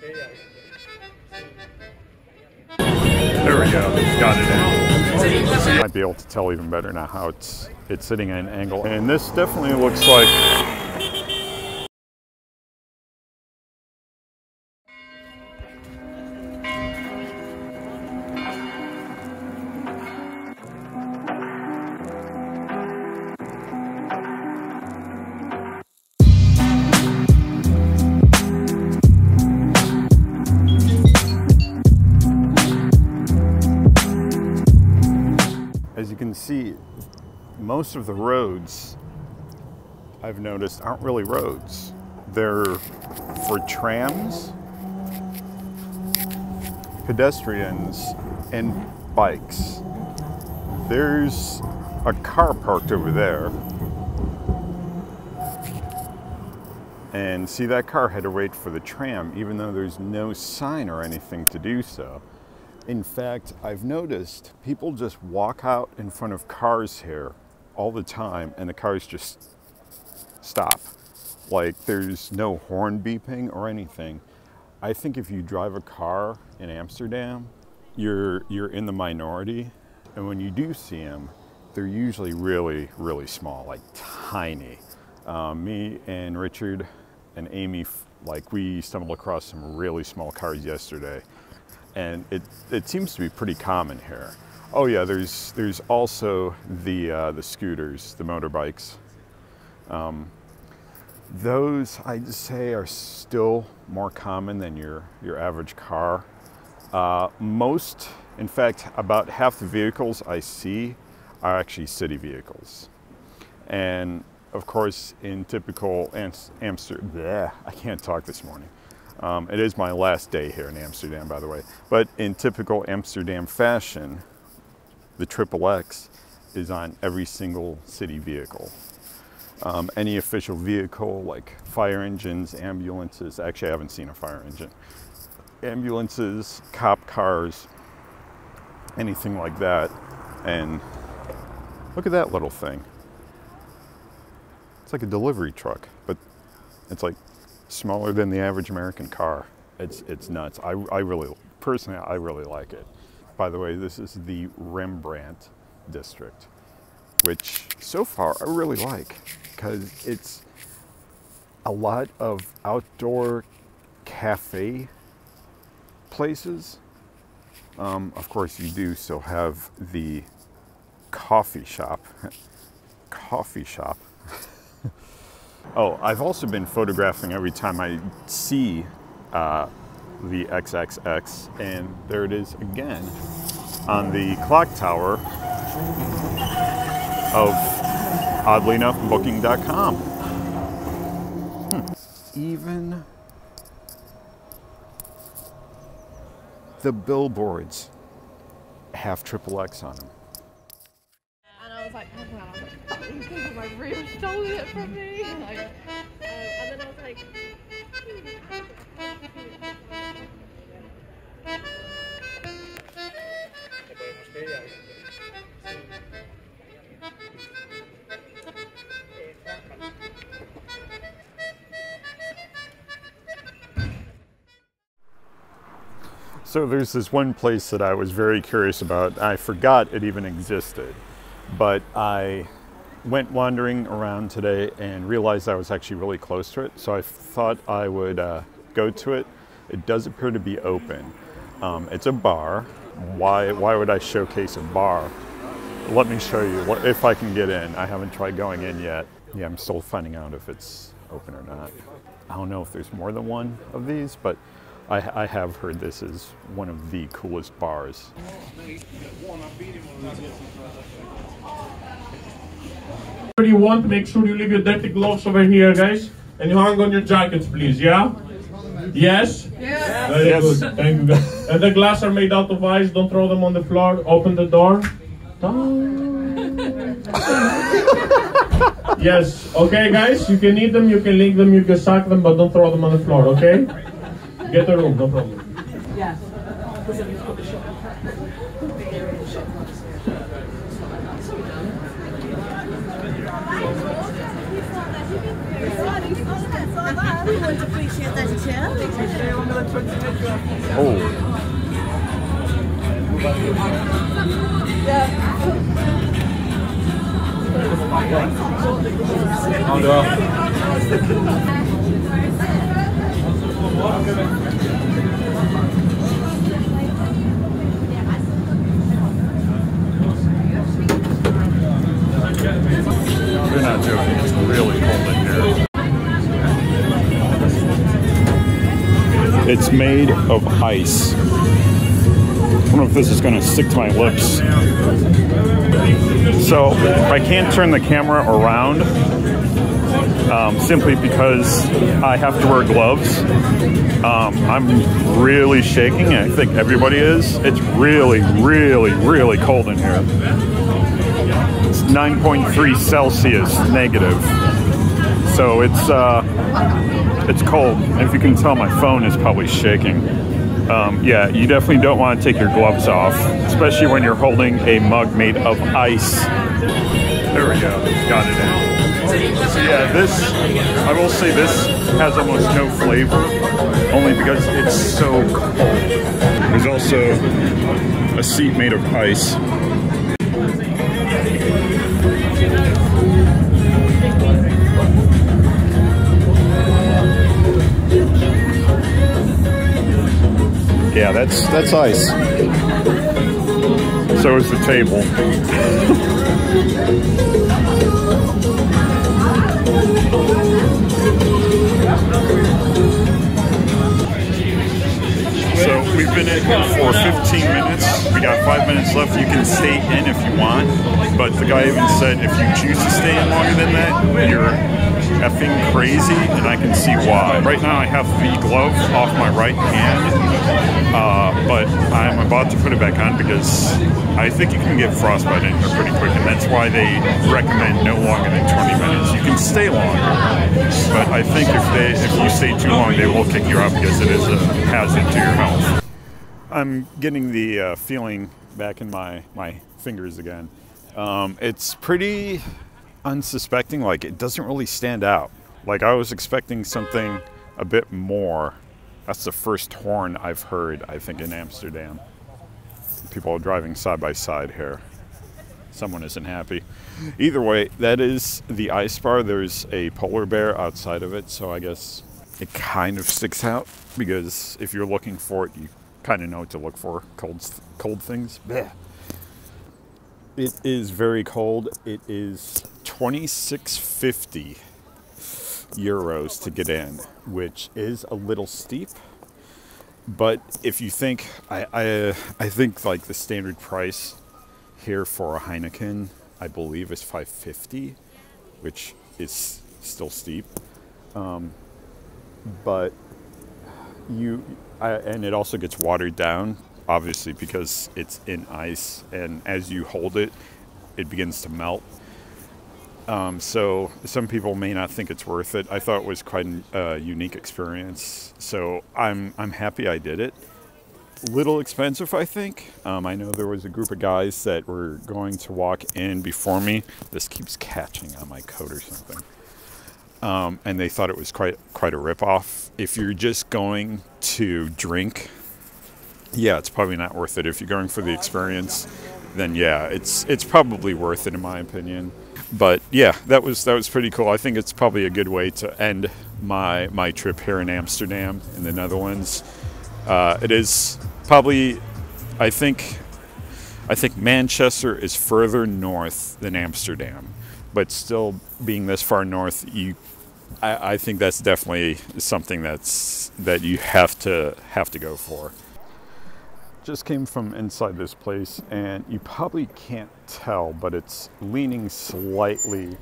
There we go, got it in. You might be able to tell even better now how it's sitting at an angle. And this definitely looks like as you can see, most of the roads I've noticed aren't really roads. They're for trams, pedestrians, and bikes. There's a car parked over there. And see, that car had to wait for the tram, even though there's no sign or anything to do so. In fact, I've noticed people just walk out in front of cars here all the time and the cars just stop. Like, there's no horn beeping or anything. I think if you drive a car in Amsterdam, you're in the minority. And when you do see them, they're usually really, really small, like tiny. Me and Richard and Amy, like, we stumbled across some really small cars yesterday. And it seems to be pretty common here. Oh yeah, there's also the scooters, the motorbikes. Those, I'd say, are still more common than your average car. Most, in fact, about half the vehicles I see are actually city vehicles. And of course, in typical Amsterdam, I can't talk this morning. It is my last day here in Amsterdam, by the way. But in typical Amsterdam fashion, the XXX is on every single city vehicle. Any official vehicle, like fire engines, ambulances. Actually, I haven't seen a fire engine. Ambulances, cop cars, anything like that. And look at that little thing. It's like a delivery truck, but it's like smaller than the average American car. It's nuts. I really, personally, I really like it. By the way, this is the Rembrandt district, which so far I really like, because it's a lot of outdoor cafe places. Of course, you do still have the coffee shop. Coffee shop. Oh, I've also been photographing every time I see the XXX, and there it is again on the clock tower of, oddly enough, Booking.com. Even the billboards have XXX on them. And I was like, oh man, I was like, these people like really stole it from me. And then I was like, So there's this one place that I was very curious about. I forgot it even existed, but I went wandering around today and realized I was actually really close to it. So I thought I would go to it. It does appear to be open. It's a bar. Why would I showcase a bar? Let me show you if I can get in. I haven't tried going in yet. Yeah, I'm still finding out if it's open or not. I don't know if there's more than one of these, but I have heard this is one of the coolest bars. Whatever you want, make sure you leave your dirty gloves over here, guys. And you hang on your jackets, please, yeah? Yes? Yes. Very good, thank you, guys. And the glass are made out of ice, don't throw them on the floor. Open the door. Yes, okay, guys, you can eat them, you can lick them, you can suck them, but don't throw them on the floor, okay? Get a room, no problem. yeah. We would appreciate that, Chair. Oh. They're not joking, it's really cold in here. It's made of ice. I don't know if this is going to stick to my lips. So I can't turn the camera around simply because I have to wear gloves. I'm really shaking. I think everybody is. It's really, really, really cold in here. It's 9.3 Celsius negative. So it's cold. If you can tell, my phone is probably shaking. Yeah, you definitely don't want to take your gloves off, especially when you're holding a mug made of ice. There we go. Got it in. So yeah, this, I will say this has almost no flavor, only because it's so cold. There's also a seat made of ice. Yeah, that's ice. So is the table. So we've been in for 15 minutes. We got 5 minutes left. You can stay in if you want, but the guy even said if you choose to stay in longer than that, you're effing crazy, and I can see why. Right now I have the glove off my right hand, but I'm about to put it back on because I think you can get frostbite in here pretty quick, and that's why they recommend no longer than 20 minutes. You can stay longer, but I think if you stay too long, they will kick you out because it is a hazard to your health. I'm getting the feeling back in my fingers again. It's pretty unsuspecting, like it doesn't really stand out. Like I was expecting something a bit more. That's the first horn I've heard, I think, in Amsterdam. People are driving side by side here. Someone isn't happy. Either way, that is the Icebar. There's a polar bear outside of it, so I guess it kind of sticks out because if you're looking for it, you kind of know what to look for. Cold things. Blech. It is very cold. It is 26.50 euros to get in, which is a little steep. But if you think, I think like the standard price here for a Heineken, I believe is 5.50, which is still steep. But and it also gets watered down, obviously, because it's in ice, and as you hold it, it begins to melt. So some people may not think it's worth it. I thought it was quite a unique experience, so I'm happy I did it. Little expensive, I think. I know there was a group of guys that were going to walk in before me. This keeps catching on my coat or something. And they thought it was quite a ripoff. If you're just going to drink, yeah, it's probably not worth it. If you're going for the experience, then yeah, it's probably worth it in my opinion. But yeah, that was pretty cool. I think it's probably a good way to end my trip here in Amsterdam in the Netherlands. It is probably, I think Manchester is further north than Amsterdam, but still being this far north, I think that's definitely something that you have to go for. Just came from inside this place, and you probably can't tell, but it's leaning slightly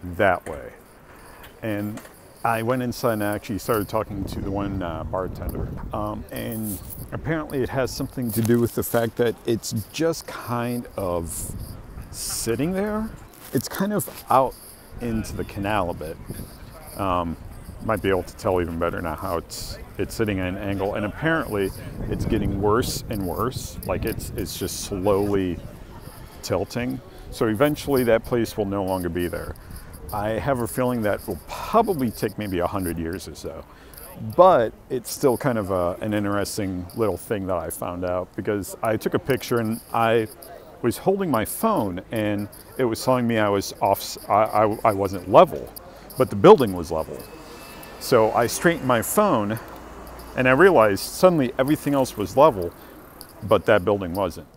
that way. And I went inside and actually started talking to the one bartender, and apparently it has something to do with the fact that it's just kind of sitting there. It's kind of out into the canal a bit. Might be able to tell even better now how it's sitting at an angle, and apparently it's getting worse and worse. Like it's just slowly tilting. So eventually that place will no longer be there. I have a feeling that will probably take maybe 100 years or so. But it's still kind of an interesting little thing that I found out, because I took a picture and I was holding my phone and it was telling me I was off, I wasn't level, but the building was level. So I straightened my phone and I realized suddenly everything else was level, but that building wasn't.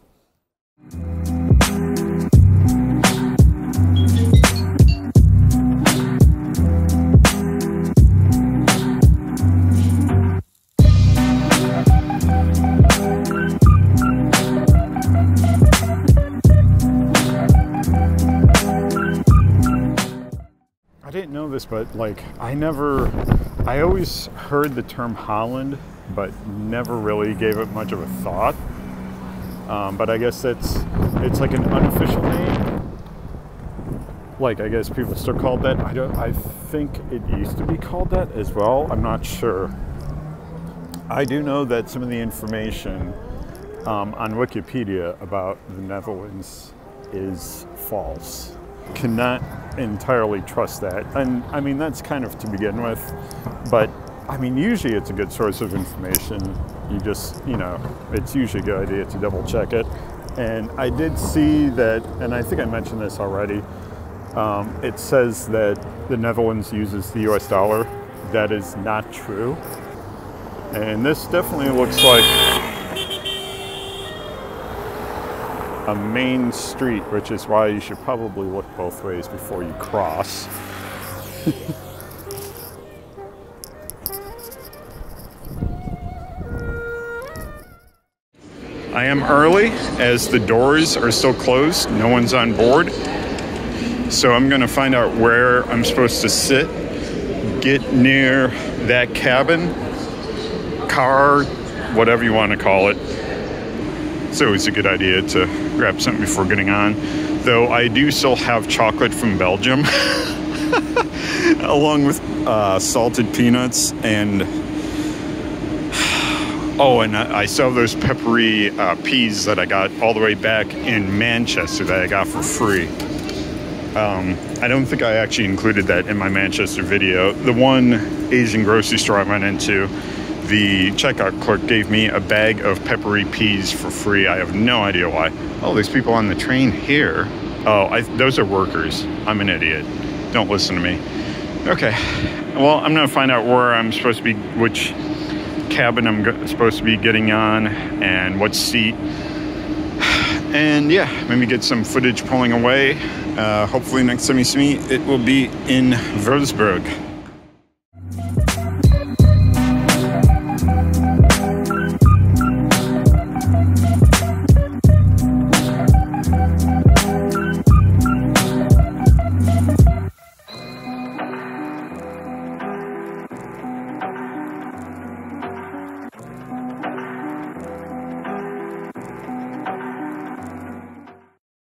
I didn't know this, but like I always heard the term Holland, but never really gave it much of a thought. But I guess it's like an unofficial name. Like, I guess people still call it that. I think it used to be called that as well. I'm not sure. I do know that some of the information on Wikipedia about the Netherlands is false. Cannot entirely trust that. And I mean, that's kind of to begin with, but I mean, usually it's a good source of information. You just, you know, it's usually a good idea to double check it. And I did see that, and I think I mentioned this already, it says that the Netherlands uses the US dollar. That is not true. And this definitely looks like a main street, which is why you should probably look both ways before you cross. I am early as the doors are still closed. No one's on board. So I'm gonna find out where I'm supposed to sit, get near that cabin, car, whatever you want to call it. It's always a good idea to grab something before getting on. Though I do still have chocolate from Belgium, along with salted peanuts and I still have those peppery peas that I got all the way back in Manchester that I got for free. I don't think I actually included that in my Manchester video. The one Asian grocery store I went into, the checkout clerk gave me a bag of peppery peas for free. I have no idea why. Oh, there's people on the train here. Oh, those are workers. I'm an idiot. Don't listen to me. Okay, well, I'm gonna find out where I'm supposed to be, which cabin I'm supposed to be getting on, and what seat. And yeah, maybe get some footage pulling away. Hopefully next time you see me, it will be in Würzburg.